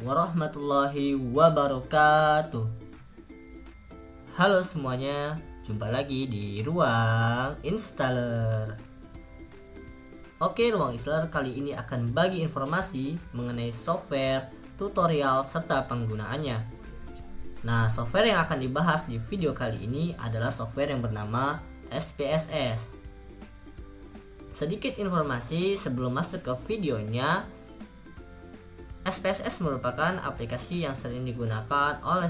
warahmatullahi wabarakatuh. Halo semuanya, jumpa lagi di Ruang Installer. Oke, Ruang Installer kali ini akan bagi informasi mengenai software, tutorial, serta penggunaannya. Nah, software yang akan dibahas di video kali ini adalah software yang bernama SPSS. Sedikit informasi sebelum masuk ke videonya. SPSS merupakan aplikasi yang sering digunakan oleh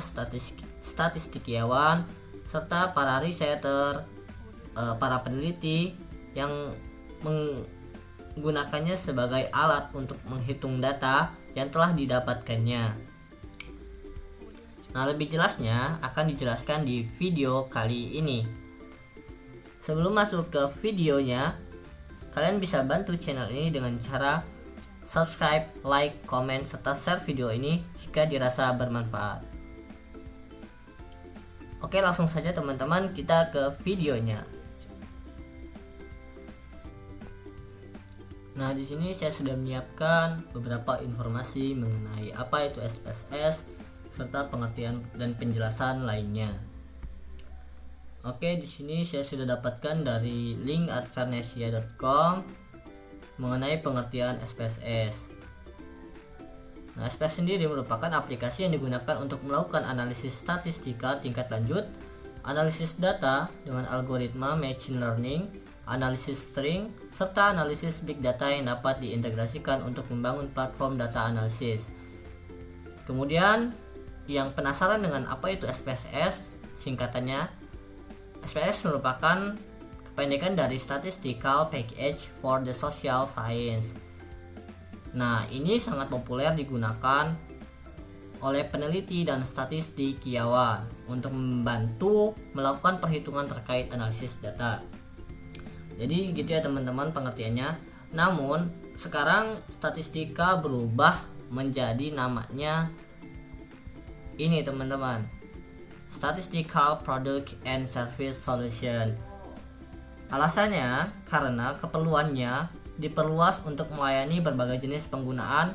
statistikawan serta para riseter, para peneliti yang menggunakannya sebagai alat untuk menghitung data yang telah didapatkannya. Nah, lebih jelasnya akan dijelaskan di video kali ini. Sebelum masuk ke videonya, kalian bisa bantu channel ini dengan cara subscribe, like, komen, serta share video ini jika dirasa bermanfaat. Oke, langsung saja teman-teman kita ke videonya. Nah, di sini saya sudah menyiapkan beberapa informasi mengenai apa itu SPSS serta pengertian dan penjelasan lainnya. Oke, di sini saya sudah dapatkan dari link advernesia.com mengenai pengertian SPSS. Nah, SPSS sendiri merupakan aplikasi yang digunakan untuk melakukan analisis statistika tingkat lanjut, analisis data dengan algoritma machine learning, analisis string, serta analisis big data yang dapat diintegrasikan untuk membangun platform data analisis. Kemudian, yang penasaran dengan apa itu SPSS, singkatannya, SPSS merupakan kependekan dari Statistical Package for the Social Science. Nah, ini sangat populer digunakan oleh peneliti dan statistikawan untuk membantu melakukan perhitungan terkait analisis data. Jadi gitu ya teman-teman pengertiannya. Namun, sekarang statistika berubah menjadi namanya ini teman-teman, Statistical Product and Service Solution. Alasannya karena keperluannya diperluas untuk melayani berbagai jenis pengguna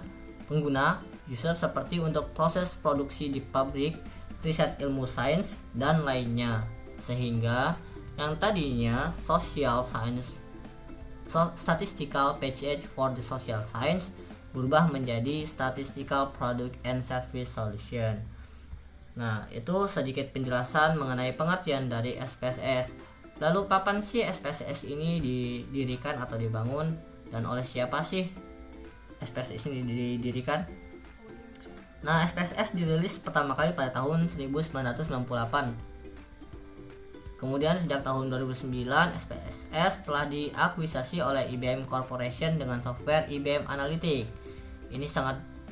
user seperti untuk proses produksi di pabrik, riset ilmu sains, dan lainnya. Sehingga yang tadinya Statistical Package for the Social Science berubah menjadi Statistical Product and Service Solution. Nah, itu sedikit penjelasan mengenai pengertian dari SPSS. Lalu kapan sih SPSS ini didirikan atau dibangun, dan oleh siapa sih SPSS ini didirikan? Nah, SPSS dirilis pertama kali pada tahun 1998. Kemudian sejak tahun 2009 SPSS telah diakuisisi oleh IBM Corporation dengan software IBM Analytics.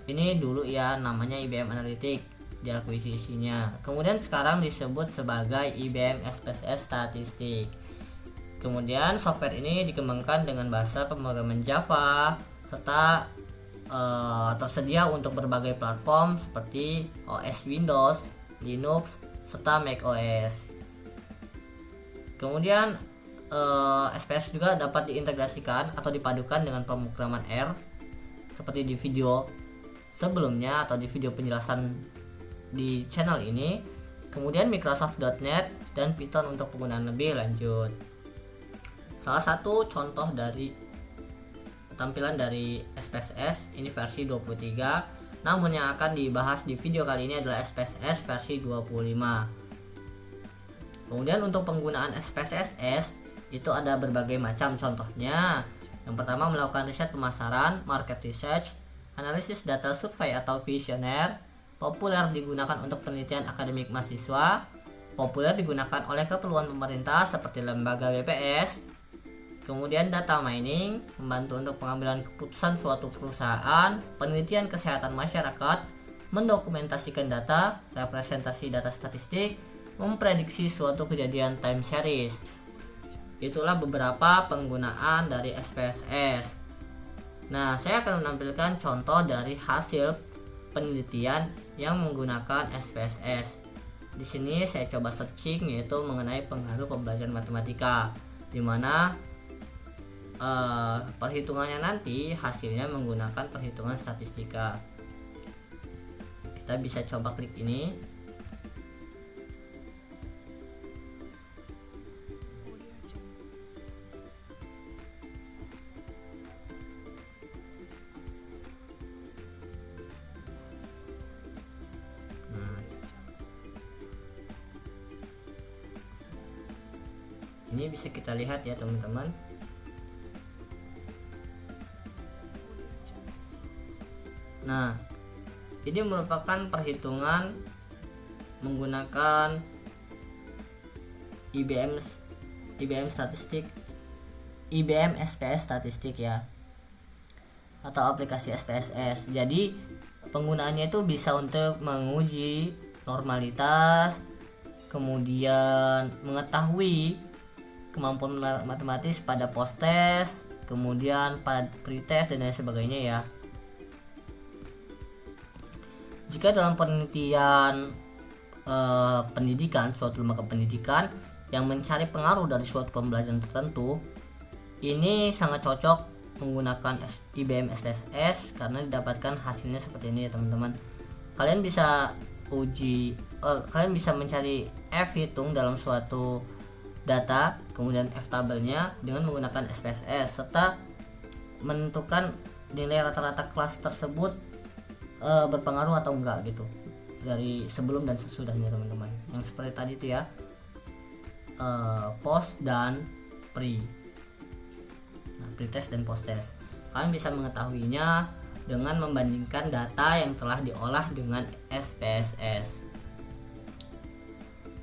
Ini dulu ya namanya IBM Analytics diakuisisinya. Kemudian sekarang disebut sebagai IBM SPSS Statistik. Kemudian software ini dikembangkan dengan bahasa pemrograman Java serta tersedia untuk berbagai platform seperti OS Windows, Linux, serta macOS. Kemudian SPSS juga dapat diintegrasikan atau dipadukan dengan pemrograman R seperti di video sebelumnya atau di video penjelasan di channel ini. Kemudian Microsoft.NET dan Python untuk penggunaan lebih lanjut. Salah satu contoh dari tampilan dari SPSS ini versi 23, namun yang akan dibahas di video kali ini adalah SPSS versi 25. Kemudian untuk penggunaan SPSS itu ada berbagai macam contohnya. Yang pertama, melakukan riset pemasaran, market research, analisis data survei atau kuesioner. Populer digunakan untuk penelitian akademik mahasiswa, populer digunakan oleh keperluan pemerintah seperti lembaga BPS. Kemudian data mining, membantu untuk pengambilan keputusan suatu perusahaan, penelitian kesehatan masyarakat, mendokumentasikan data, representasi data statistik, memprediksi suatu kejadian time series. Itulah beberapa penggunaan dari SPSS. Nah, saya akan menampilkan contoh dari hasil penelitian yang menggunakan SPSS. Di sini saya coba searching yaitu mengenai pengaruh pembelajaran matematika, di mana perhitungannya nanti hasilnya menggunakan perhitungan statistika. Kita bisa coba klik ini. Ini bisa kita lihat ya teman-teman. Nah, ini merupakan perhitungan menggunakan IBM statistik, IBM SPS statistik ya, atau aplikasi SPSS. Jadi penggunaannya itu bisa untuk menguji normalitas, kemudian mengetahui kemampuan matematis pada post test, kemudian pada pretest dan lain sebagainya ya. Jika dalam penelitian pendidikan, suatu lembaga pendidikan yang mencari pengaruh dari suatu pembelajaran tertentu, ini sangat cocok menggunakan IBM SPSS karena didapatkan hasilnya seperti ini ya teman-teman. Kalian bisa kalian bisa mencari F hitung dalam suatu data, kemudian F tabelnya dengan menggunakan SPSS, serta menentukan nilai rata-rata kelas tersebut berpengaruh atau enggak gitu dari sebelum dan sesudahnya teman-teman. Yang seperti tadi itu ya, post dan pre. Nah, pretest dan post test. Kalian bisa mengetahuinya dengan membandingkan data yang telah diolah dengan SPSS.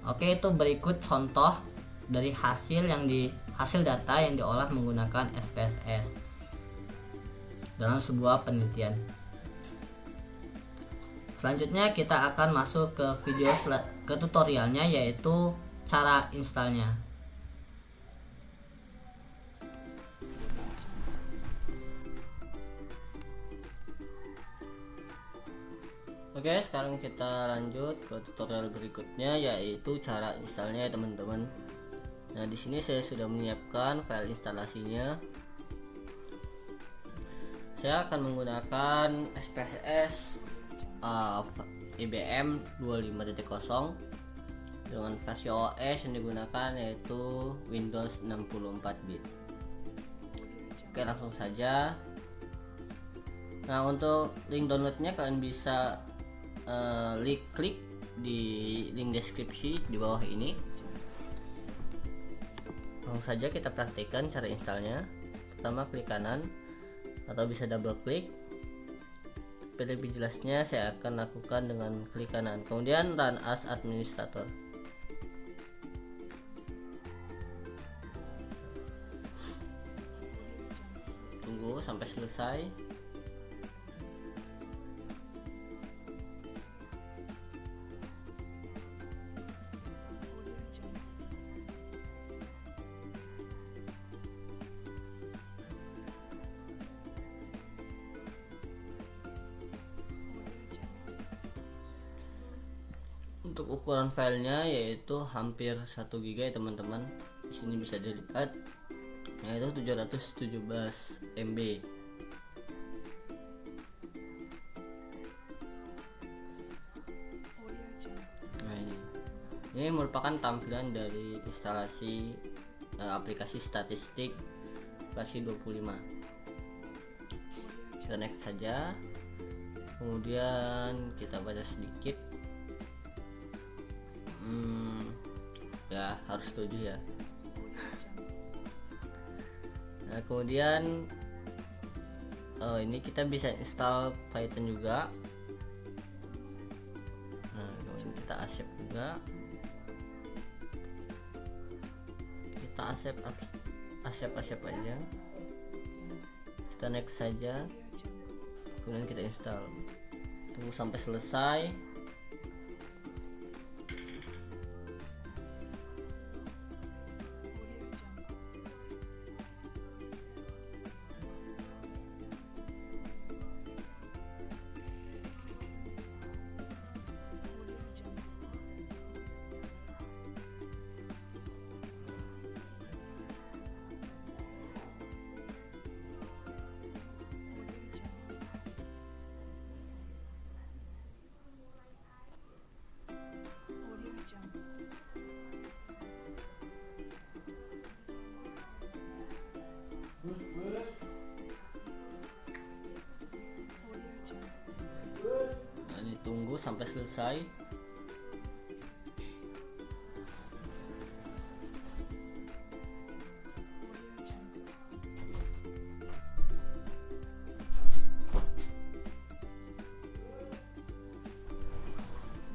Oke, itu berikut contoh dari hasil data yang diolah menggunakan SPSS dalam sebuah penelitian. Selanjutnya kita akan masuk ke tutorialnya, yaitu cara installnya. Oke, sekarang kita lanjut ke tutorial berikutnya, yaitu cara installnya ya teman-teman. Nah, di sini saya sudah menyiapkan file instalasinya. Saya akan menggunakan SPSS IBM 25.0 dengan versi OS yang digunakan yaitu Windows 64-bit. Oke, langsung saja. Nah, untuk link downloadnya kalian bisa klik di link deskripsi di bawah ini. Langsung saja kita praktikkan cara installnya. Pertama, klik kanan atau bisa double klik. Tapi lebih jelasnya saya akan lakukan dengan klik kanan, kemudian run as administrator. Tunggu sampai selesai. Untuk ukuran filenya yaitu hampir 1 GB ya teman-teman. Di sini bisa dilihat yaitu 717 MB. Nah, ini merupakan tampilan dari instalasi aplikasi statistik versi 25. Kita next saja, kemudian kita baca sedikit. Ya harus setuju ya. Nah, kemudian ini kita bisa install Python juga. Nah, kemudian kita accept juga. Kita accept aja. Kita next saja, kemudian kita install. Tunggu sampai selesai. sampai selesai.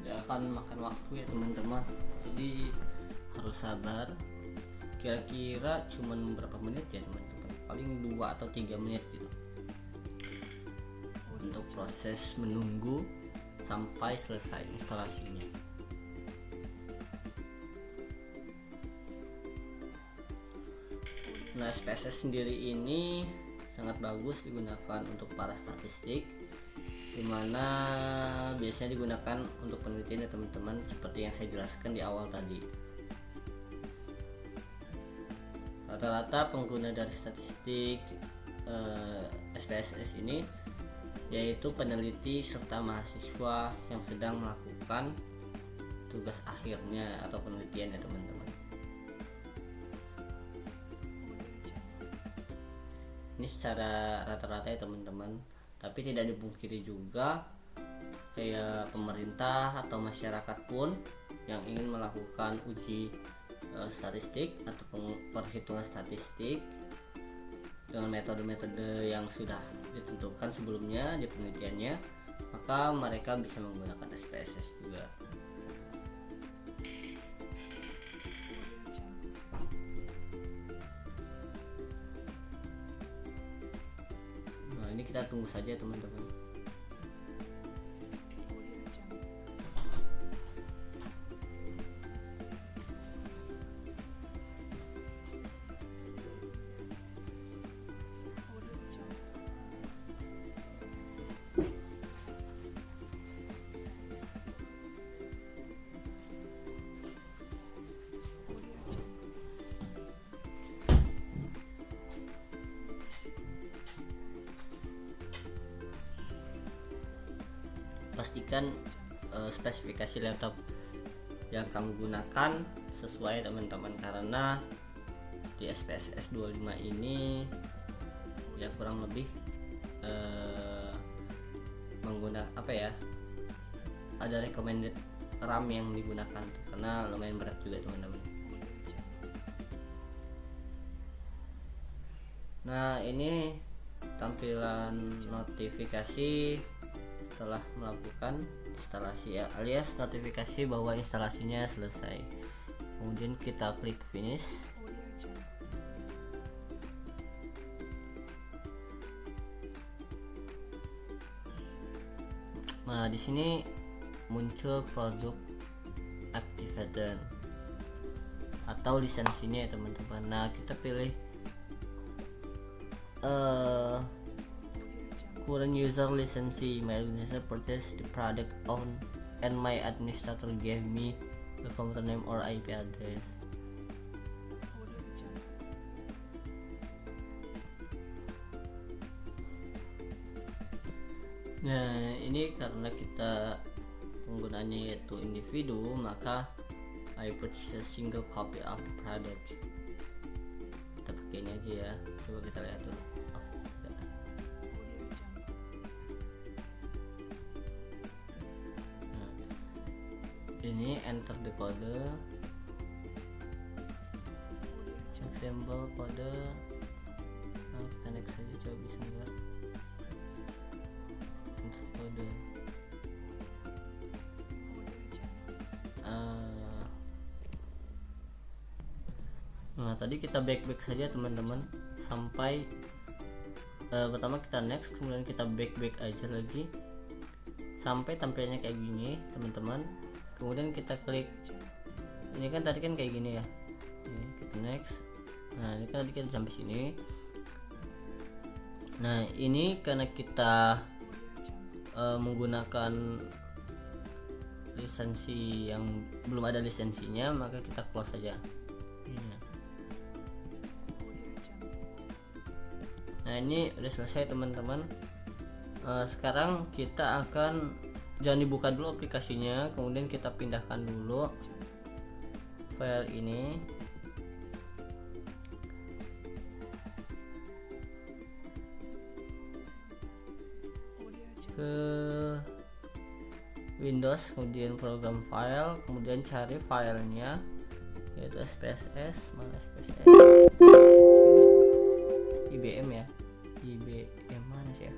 Ya akan makan waktu ya teman-teman, jadi harus sabar. Kira-kira cuman berapa menit ya teman-teman, paling 2 atau 3 menit gitu untuk proses menunggu sampai selesai instalasinya. Nah, SPSS sendiri ini sangat bagus digunakan untuk para statistik, dimana biasanya digunakan untuk penelitian ya teman-teman, seperti yang saya jelaskan di awal tadi. Rata-rata pengguna dari statistik SPSS ini yaitu peneliti serta mahasiswa yang sedang melakukan tugas akhirnya atau penelitian ya teman-teman. Ini secara rata-rata ya teman-teman, tapi tidak dipungkiri juga kayak pemerintah atau masyarakat pun yang ingin melakukan uji statistik atau perhitungan statistik dengan metode-metode yang sudah ditentukan sebelumnya di penelitiannya, maka mereka bisa menggunakan SPSS juga. Nah, ini kita tunggu saja teman-teman. Pastikan spesifikasi laptop yang kamu gunakan sesuai teman-teman, karena di SPSS 25 ini ya kurang lebih menggunakan ada recommended RAM yang digunakan tuh, karena lumayan berat juga teman-teman. Nah, ini tampilan notifikasi setelah melakukan instalasi ya, alias notifikasi bahwa instalasinya selesai. Kemudian kita klik finish. Nah, di sini muncul produk activated atau lisensinya ya teman-teman. Nah, kita pilih current user lisensi. My administrator purchase the product on and my administrator gave me the computer name or IP address. Nah, ini karena kita penggunaannya yaitu individu, maka I purchase a single copy of the product. Kita pakai ini aja ya, coba kita lihat dulu. Ini enter the code, example kode. Nah, kita next saja, coba bisa enggak enter kode. Nah, tadi kita back saja teman-teman sampai pertama kita next, kemudian kita back aja lagi sampai tampilannya kayak gini teman-teman. Kemudian kita klik, ini kan tadi kan kayak gini ya, ini kita next. Nah, ini kan tadi kita sampai sini. Nah, ini karena kita menggunakan lisensi yang belum ada lisensinya, maka kita close saja. Nah, ini udah selesai teman-teman. Sekarang kita akan, jangan dibuka dulu aplikasinya, kemudian kita pindahkan dulu file ini ke Windows, kemudian program file, kemudian cari filenya yaitu SPSS. Mana SPSS? IBM ya, IBM mana sih ya,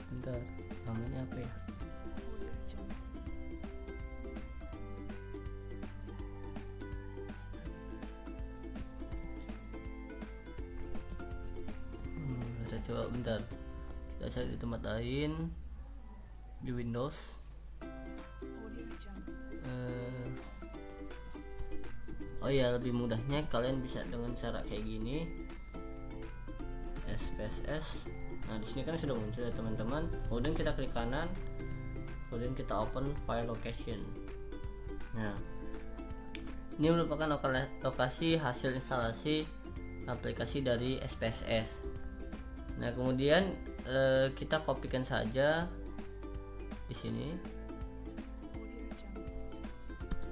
sebentar, namanya apa ya, kita coba bentar, kita cari di tempat lain di Windows. Oh ya, lebih mudahnya kalian bisa dengan cara kayak gini, SPSS. Nah di sini kan sudah muncul ya teman-teman. Kemudian kita klik kanan, kemudian kita open file location. Nah ini merupakan lokasi hasil instalasi aplikasi dari SPSS. Nah kemudian kita kopikan saja di sini.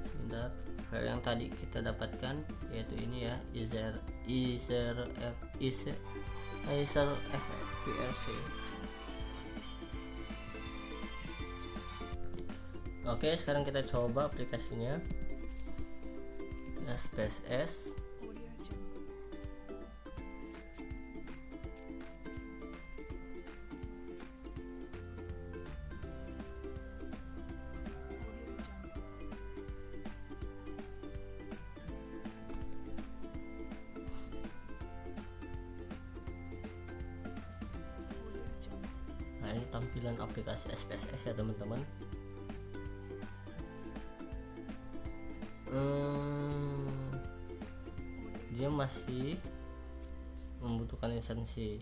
Sebentar, file yang tadi kita dapatkan yaitu ini ya, FVRC. Oke, sekarang kita coba aplikasinya SPSS. Nah ini tampilan aplikasi SPSS ya teman-teman. Dia masih membutuhkan lisensi.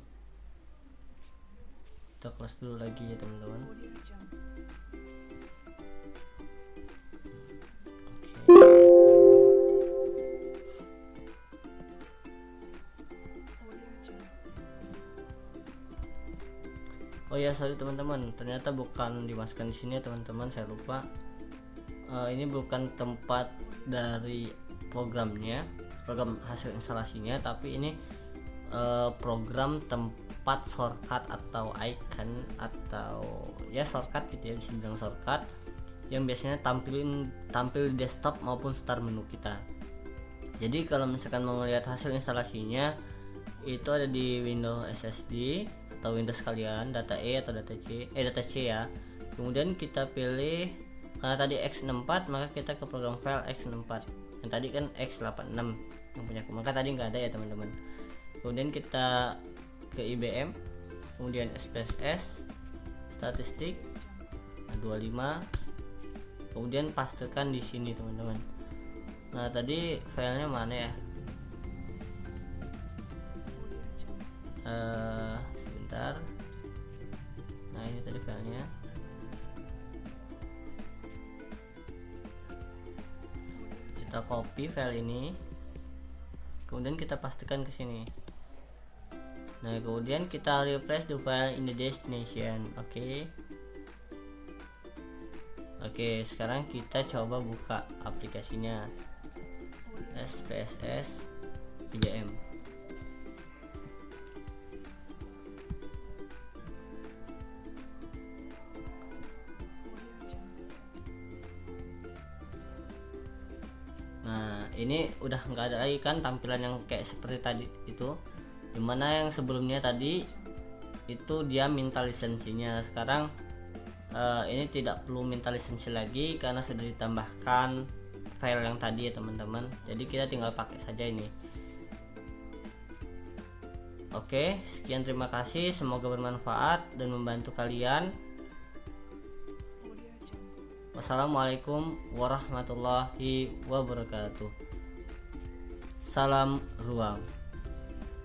Kita close dulu lagi ya teman-teman. Oh ya, sorry teman-teman, ternyata bukan dimasukkan di sini ya teman-teman, saya lupa. Ini bukan tempat dari programnya, program hasil instalasinya, tapi ini program tempat shortcut atau icon atau ya shortcut gitu ya, bisa bilang shortcut yang biasanya tampil di desktop maupun start menu kita. Jadi kalau misalkan mau melihat hasil instalasinya itu ada di Windows SSD atau Windows kalian, data E atau data C ya. Kemudian kita pilih, karena tadi X64 maka kita ke program file X64. Yang tadi kan X86 yang punya aku, maka tadi nggak ada ya teman-teman. Kemudian kita ke IBM, kemudian SPSS, statistik 25, kemudian pastekan di sini teman-teman. Nah tadi filenya mana ya? Sebentar. Nah ini tadi filenya. Kita copy file ini, kemudian kita pastikan ke sini. Nah kemudian kita replace the file in the destination. Oke, sekarang kita coba buka aplikasinya SPSS IBM. Nah ini udah nggak ada lagi kan tampilan yang kayak seperti tadi itu, dimana yang sebelumnya tadi itu dia minta lisensinya. Sekarang ini tidak perlu minta lisensi lagi karena sudah ditambahkan file yang tadi ya teman-teman. Jadi kita tinggal pakai saja ini. Oke, sekian, terima kasih, semoga bermanfaat dan membantu kalian. Wassalamualaikum warahmatullahi wabarakatuh. Salam ruang.